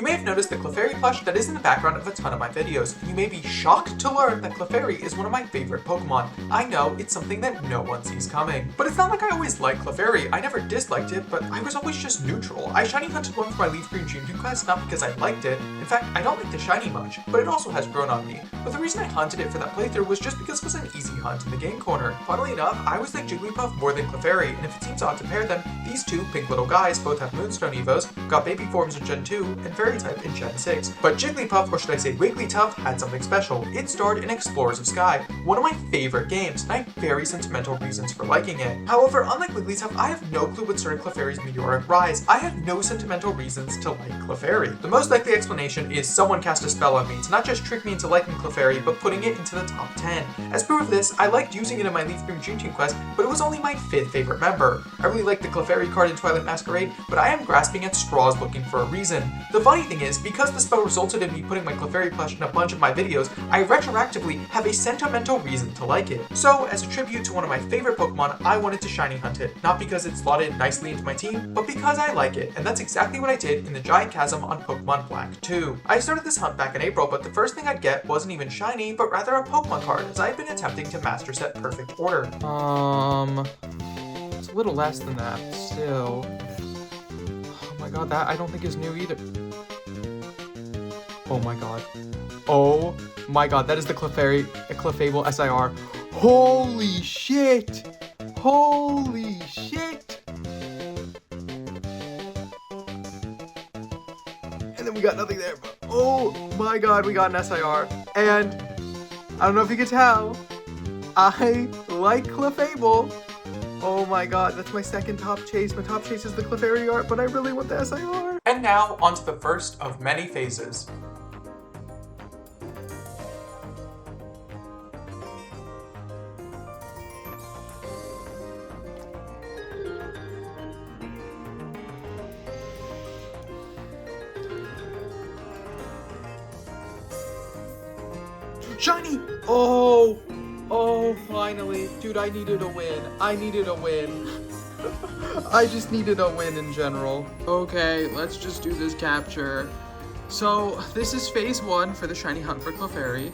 You may have noticed the Clefairy plush that is in the background of a ton of my videos. You may be shocked to learn that Clefairy is one of my favorite Pokemon. I know, it's something that no one sees coming. But it's not like I always liked Clefairy. I never disliked it, but I was always just neutral. I shiny hunted one for my Leaf Green June class, not because I liked it. In fact, I don't like the shiny much, but it also has grown on me. But the reason I hunted it for that playthrough was just because it was an easy hunt in the game corner. Funnily enough, I always like Jigglypuff more than Clefairy, and if it seems odd to pair them, these two pink little guys both have Moonstone Evos, got baby forms in Gen 2, and Fairy type in Gen 6. But Jigglypuff, or should I say Wigglytuff, had something special. It starred in Explorers of Sky, one of my favorite games, and I have very sentimental reasons for liking it. However, unlike Wigglytuff, I have no clue what started Clefairy's meteoric rise. I have no sentimental reasons to like Clefairy. The most likely explanation is someone cast a spell on me to not just trick me into liking Clefairy, but putting it into the top 10. As proof of this, I liked using it in my Leaf Green June quest, but it was only my 5th favorite member. I really like the Clefairy card in Twilight Masquerade, but I am grasping at straws looking for a reason. The funny thing is, because the spell resulted in me putting my Clefairy plush in a bunch of my videos, I retroactively have a sentimental reason to like it. So, as a tribute to one of my favorite Pokemon, I wanted to shiny hunt it, not because it slotted nicely into my team, but because I like it, and that's exactly what I did in the Giant Chasm on Pokemon Black 2. I started this hunt back in April, but the first thing I'd get wasn't even shiny, but rather a Pokemon card, as I had been attempting to master set Perfect Order. It's a little less than that, still. Oh my god, that I don't think is new either. Oh my god. Oh my god, that is the Clefable SIR. Holy shit! Holy shit! And then we got nothing there, but oh my god, we got an SIR. And I don't know if you can tell, I like Clefable. Oh my god, that's my second top chase. My top chase is the Clefairy art, but I really want the SIR. And now, onto the first of many phases. Shiny! Oh, finally. Dude, I needed a win. I needed a win. I just needed a win in general. Okay, let's just do this capture. So, this is phase 1 for the shiny hunt for Clefairy.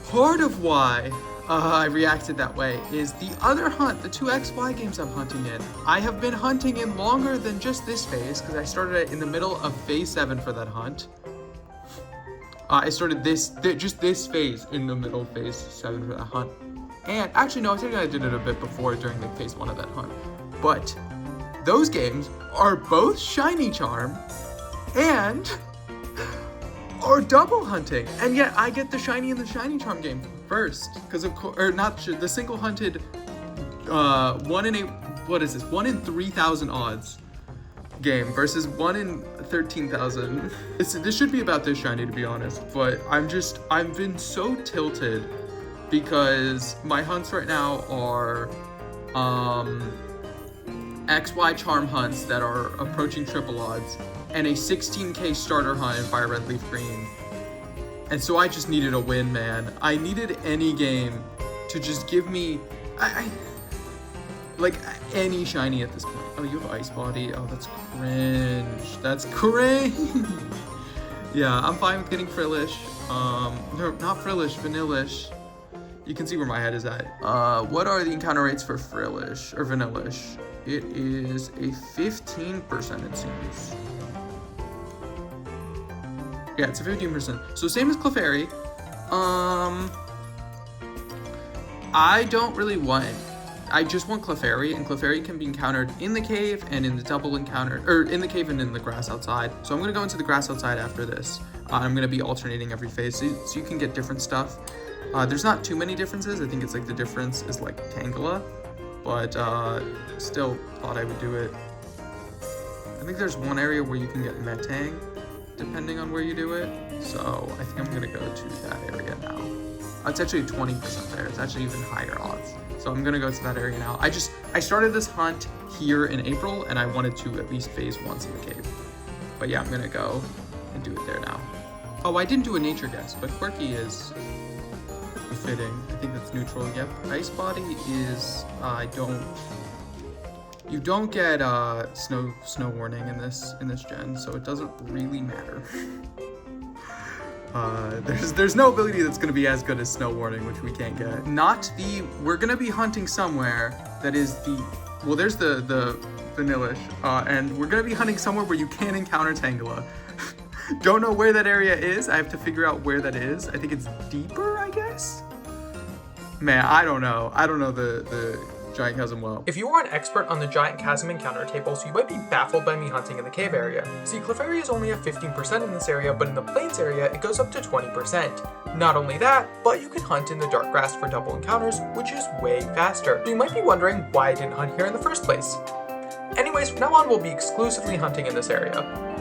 Part of why I reacted that way is the other hunt, the 2XY games I'm hunting in. I have been hunting in longer than just this phase, because I started it in the middle of phase 7 for that hunt. I started just this phase in the middle of phase 7 for that hunt. And actually, no, I think I did it a bit before during the phase 1 of that hunt. But those games are both shiny charm and are double hunting. And yet I get the shiny and the shiny charm game first. Because of course, or not the single hunted 1 in 3,000 odds game versus 1 in 13,000. This should be about this shiny, to be honest, but I've been so tilted because my hunts right now are XY charm hunts that are approaching triple odds and a 16k starter hunt in Fire Red Leaf Green. And so I just needed a win, man. I needed any game to just give me like any shiny at this point. Oh, you have Ice Body. Oh, that's cringe. That's cringe. Yeah, I'm fine with getting Frillish. No, not Frillish, Vanillish. You can see where my head is at. What are the encounter rates for Frillish or Vanillish? It is a 15%, it seems. Yeah, it's a 15%. So same as Clefairy. I just want Clefairy, and Clefairy can be encountered in the cave and in the double encounter, or in the cave and in the grass outside. So I'm gonna go into the grass outside after this. I'm gonna be alternating every phase, so you can get different stuff. There's not too many differences. I think it's like the difference is like Tangela, but still thought I would do it. I think there's one area where you can get Metang, depending on where you do it. So I think I'm gonna go to that area now. It's actually 20% there. It's actually even higher odds. So I'm gonna go to that area now. I started this hunt here in April, and I wanted to at least phase once in the cave. But yeah, I'm gonna go and do it there now. Oh, I didn't do a nature guess, but Quirky is fitting. I think that's neutral. Yep. Ice Body is, I don't You don't get snow warning in this gen, so it doesn't really matter. There's no ability that's gonna be as good as snow warning, which we can't get. We're gonna be hunting somewhere that is there's the vanillish, and we're gonna be hunting somewhere where you can encounter Tangela. Don't know where that area is. I have to figure out where that is. I think it's deeper, I guess? Man, I don't know. I don't know the giant chasm well. If you are an expert on the giant chasm encounter tables, you might be baffled by me hunting in the cave area. See, Clefairy is only at 15% in this area, but in the plains area, it goes up to 20%. Not only that, but you can hunt in the dark grass for double encounters, which is way faster. So you might be wondering why I didn't hunt here in the first place. Anyways, from now on, we'll be exclusively hunting in this area.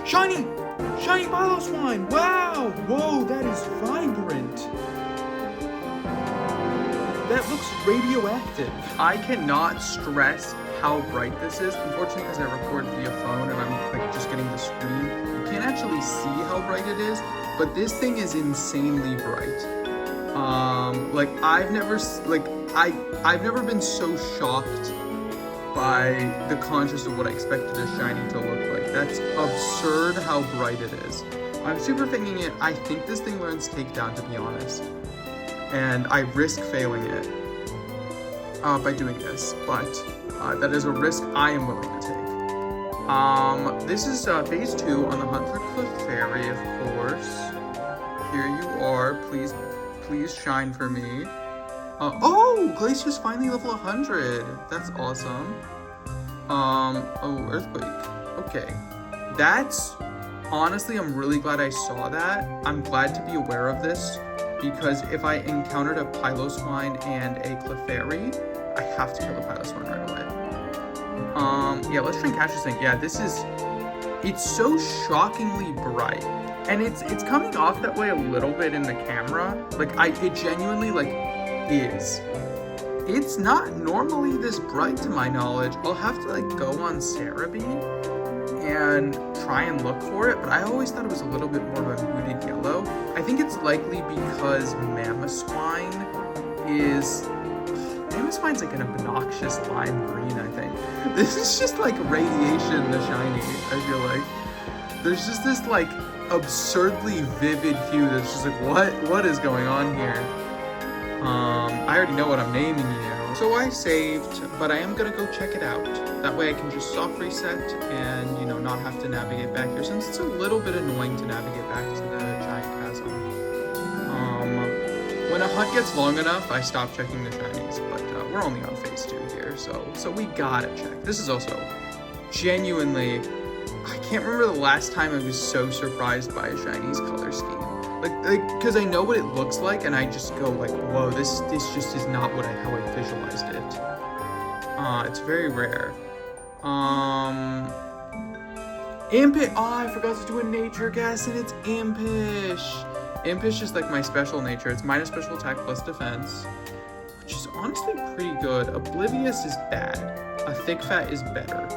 Shiny Milo swine! Wow! Whoa, that is vibrant! That looks radioactive. I cannot stress how bright this is. Unfortunately, because I record via phone and I'm like just getting the screen, you can't actually see how bright it is, but this thing is insanely bright. I've never been so shocked by the contrast of what I expected a shiny to look like. That's absurd how bright it is. I'm super thinking it. I think this thing learns takedown, to be honest, and I risk failing it by doing this, but that is a risk I am willing to take. This is phase 2 on the hunt for Clefairy, of course. Here you are. Please shine for me. Oh, Glacier's finally level 100. That's awesome. Earthquake. Okay. That's, honestly, I'm really glad I saw that. I'm glad to be aware of this, because if I encountered a Piloswine and a Clefairy, I have to kill the Piloswine right away. Yeah, let's try and catch this thing. Yeah, it's so shockingly bright. And it's coming off that way a little bit in the camera. It genuinely, is. It's not normally this bright to my knowledge. I'll have to go on Cerebi and try and look for it, but I always thought it was a little bit more of a muted yellow. I think it's likely because Mamoswine Mamoswine's an obnoxious lime green, I think. This is just radiation, the shiny, I feel like. There's just this absurdly vivid hue that's just what is going on here? I already know what I'm naming you. So I saved, but I am gonna go check it out. That way I can just soft reset and, not have to navigate back here, since it's a little bit annoying to navigate back to the giant chasm. When a hunt gets long enough, I stop checking the shinies, but we're only on phase 2 here, so we gotta check. This is also genuinely, I can't remember the last time I was so surprised by a shiny's color scheme. Because I know what it looks like, and I just go whoa, this just is not how I visualized it. It's very rare. Impish. Oh, I forgot to do a nature guess, and it's Impish. Impish is my special nature. It's minus special attack plus defense, which is honestly pretty good. Oblivious is bad. A thick fat is better.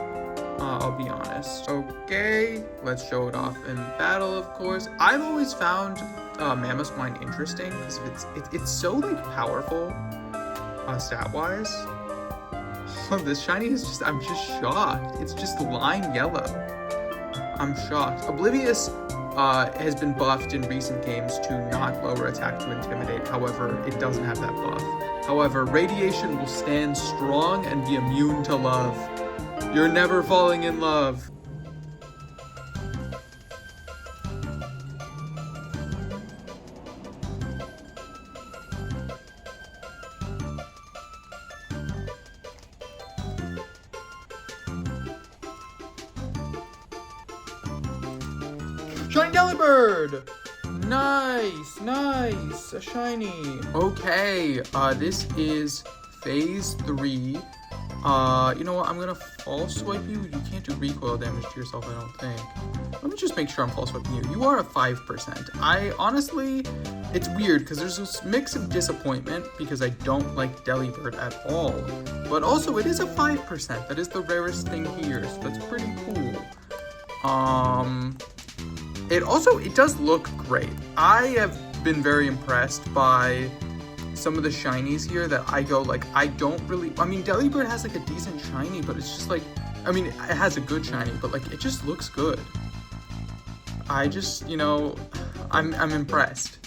I'll be honest. Okay, let's show it off in battle, of course. I've always found Mamoswine interesting because it's so powerful stat-wise. Oh, this shiny is I'm just shocked. It's just lime yellow. I'm shocked. Oblivious has been buffed in recent games to not lower attack to intimidate. However, it doesn't have that buff. However, Radiation will stand strong and be immune to love. You're never falling in love. Shiny Delibird! Nice, a shiny. Okay, this is phase 3. You know what? I'm gonna false swipe you. You can't do recoil damage to yourself, I don't think. Let me just make sure I'm false swiping you. You are a 5%. I honestly, it's weird because there's this mix of disappointment because I don't like Delibird at all. But also, it is a 5%. That is the rarest thing here, so that's pretty cool. It does look great. I have been very impressed by some of the shinies here that I go like, I mean, Delibird has like a decent shiny, but it's just like, I mean, it has a good shiny, but like, it just looks good. I just, you know, I'm impressed.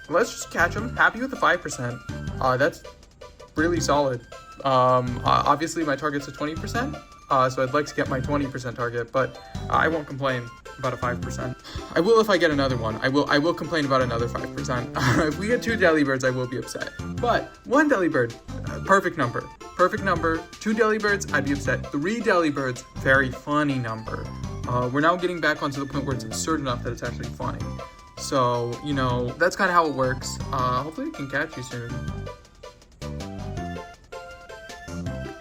Let's just catch him. Happy with the 5%. That's really solid. Obviously my target's a 20%. So I'd like to get my 20% target, but I won't complain about a 5%. I will if I get another one. I will complain about another 5%. If we get 2 Delibirds, I will be upset. But 1 Delibird, perfect number. Perfect number. 2 Delibirds, I'd be upset. 3 Delibirds, very funny number. We're now getting back onto the point where it's absurd enough that it's actually funny. So, you know, that's kind of how it works. Hopefully I can catch you soon.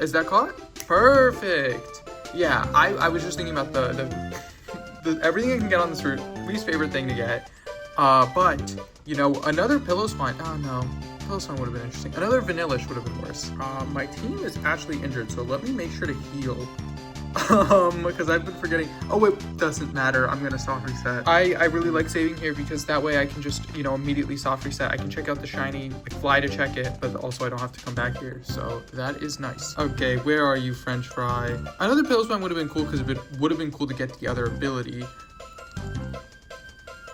Is that caught? Perfect. Yeah, I was just thinking about the everything I can get on this route. Least favorite thing to get. But you know, another pillow spine. Oh no, pillow spine would have been interesting. Another vanillish would have been worse. My team is actually injured, so let me make sure to heal. Because I've been forgetting. Oh, it doesn't matter. I'm gonna soft reset. I really like saving here because that way I can just, you know, immediately soft reset. I can check out the shiny, like fly to check it, but also I don't have to come back here. So that is nice. Okay, where are you, French fry? Another pillow spine would have been cool because it would have been cool to get the other ability.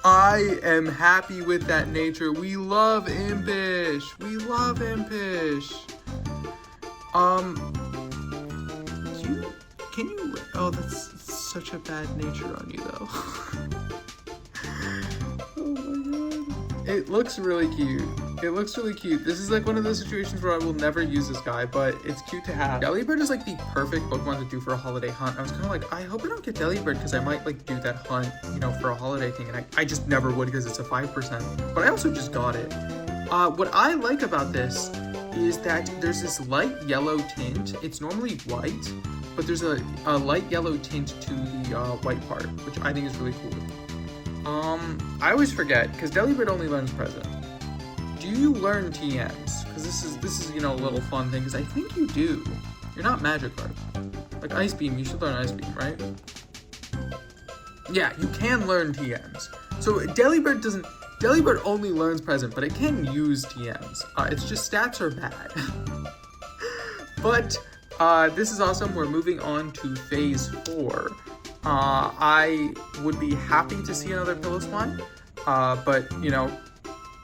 I am happy with that nature. We love Impish. We love Impish. Can you, oh, that's such a bad nature on you though. Oh my god. It looks really cute. It looks really cute. This is like one of those situations where I will never use this guy, but it's cute to have. Delibird is like the perfect Pokemon to do for a holiday hunt. I was kind of like, I hope I don't get Delibird because I might like do that hunt, you know, for a holiday thing. And I just never would because it's a 5%, but I also just got it. What I like about this is that there's this light yellow tint. It's normally white, but there's a light yellow tint to the white part, which I think is really cool. I always forget, because Delibird only learns present. Do you learn TMs? Because this is you know, a little fun thing, because I think you do. You're not Magikarp. Like Ice Beam, you should learn Ice Beam, right? Yeah, you can learn TMs. So Delibird only learns present, but it can use TMs. It's just stats are bad. But this is awesome. We're moving on to phase 4. I would be happy to see another pillow spine, but you know,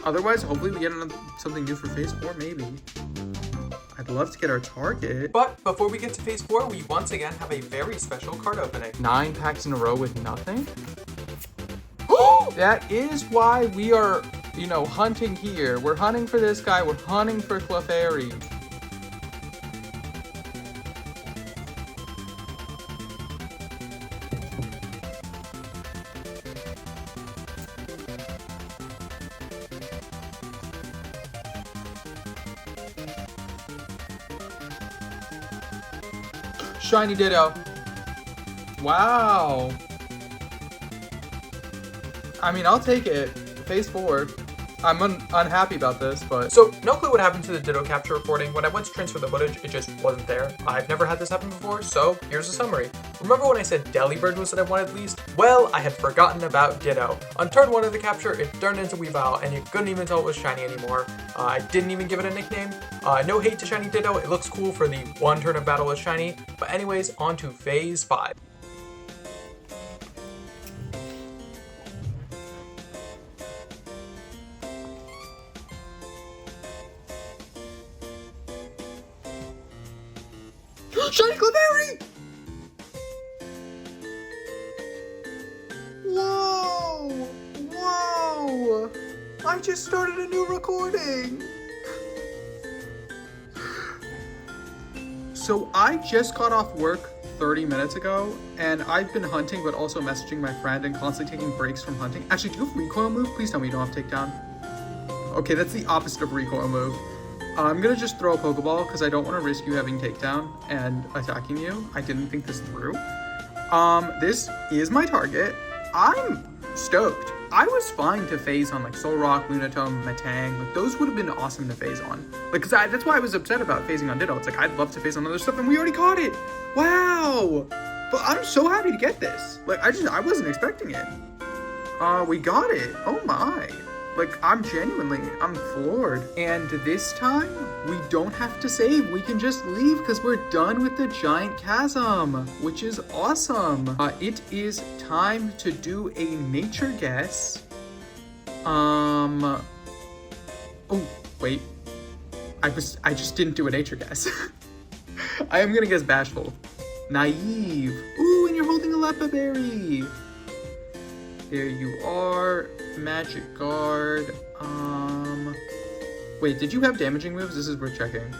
otherwise, hopefully we get something new for phase 4, maybe. I'd love to get our target. But before we get to phase 4, we once again have a very special card opening. 9 packs in a row with nothing? That is why we are, you know, hunting here. We're hunting for this guy. We're hunting for Clefairy. Shiny Ditto. Wow. I mean, I'll take it. Phase 4. I'm unhappy about this, but... So, no clue what happened to the Ditto capture recording. When I went to transfer the footage, it just wasn't there. I've never had this happen before, so here's a summary. Remember when I said Delibird was what I wanted least? Well, I had forgotten about Ditto. On turn 1 of the capture, it turned into Weavile, and you couldn't even tell it was shiny anymore. I didn't even give it a nickname. No hate to Shiny Ditto, it looks cool for the one turn of battle as shiny. But anyways, on to phase 5. Shiny Clefairy! Whoa! Whoa! I just started a new recording! So I just got off work 30 minutes ago, and I've been hunting but also messaging my friend and constantly taking breaks from hunting. Actually, do you have recoil move? Please tell me you don't have takedown. Okay, that's the opposite of recoil move. I'm gonna just throw a Pokeball because I don't want to risk you having takedown and attacking you. I didn't think this through. This is my target. I'm stoked. I was fine to phase on like Solrock, Lunatone, Metang. Like those would have been awesome to phase on. Like, that's why I was upset about phasing on Ditto. It's like I'd love to phase on other stuff, and we already caught it. Wow! But I'm so happy to get this. Like I wasn't expecting it. We got it. Oh my! Like I'm floored. And this time we don't have to save. We can just leave because we're done with the giant chasm, which is awesome. It is time to do a nature guess. Oh wait, I just didn't do a nature guess. I am gonna guess bashful, naive. Ooh, and you're holding a Lepa Berry. There you are. Magic Guard. Wait, did you have damaging moves? This is worth checking.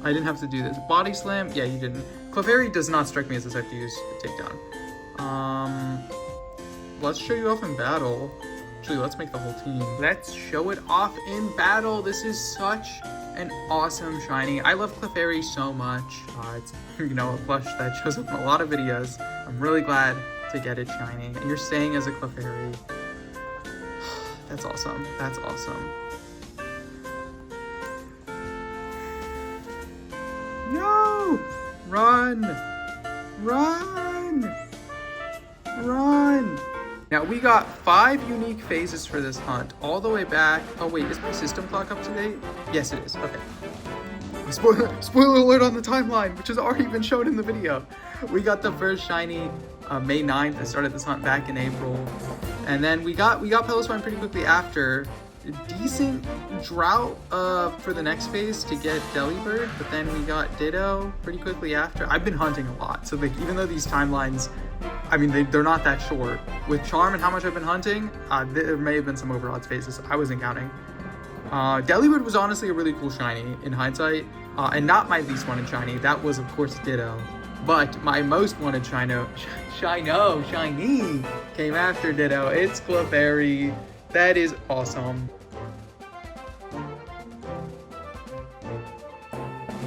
I didn't have to do this. Body Slam? Yeah, you didn't. Clefairy does not strike me as a set to use takedown. Let's show you off in battle. Actually, let's make the whole team. Let's show it off in battle. This is such an awesome shiny. I love Clefairy so much. It's, a plush that shows up in a lot of videos. I'm really glad to get it shiny. And you're staying as a Clefairy. That's awesome. That's awesome. No! Run! Run! Run! Now we got 5 unique phases for this hunt, all the way back. Oh wait, is my system clock up to date? Yes, it is. Okay. Spoiler alert on the timeline, which has already been shown in the video. We got the first shiny May 9th. I started this hunt back in April. And then we got Piloswine pretty quickly after. Decent drought for the next phase to get Delibird, but then we got Ditto pretty quickly after. I've been hunting a lot, so like even though these timelines, I mean they're not that short. With Charm and how much I've been hunting, there may have been some overodds phases. I wasn't counting. Delibird was honestly a really cool shiny in hindsight, and not my least wanted shiny. That was of course Ditto, but my most wanted shiny came after Ditto. It's Clefairy. That is awesome.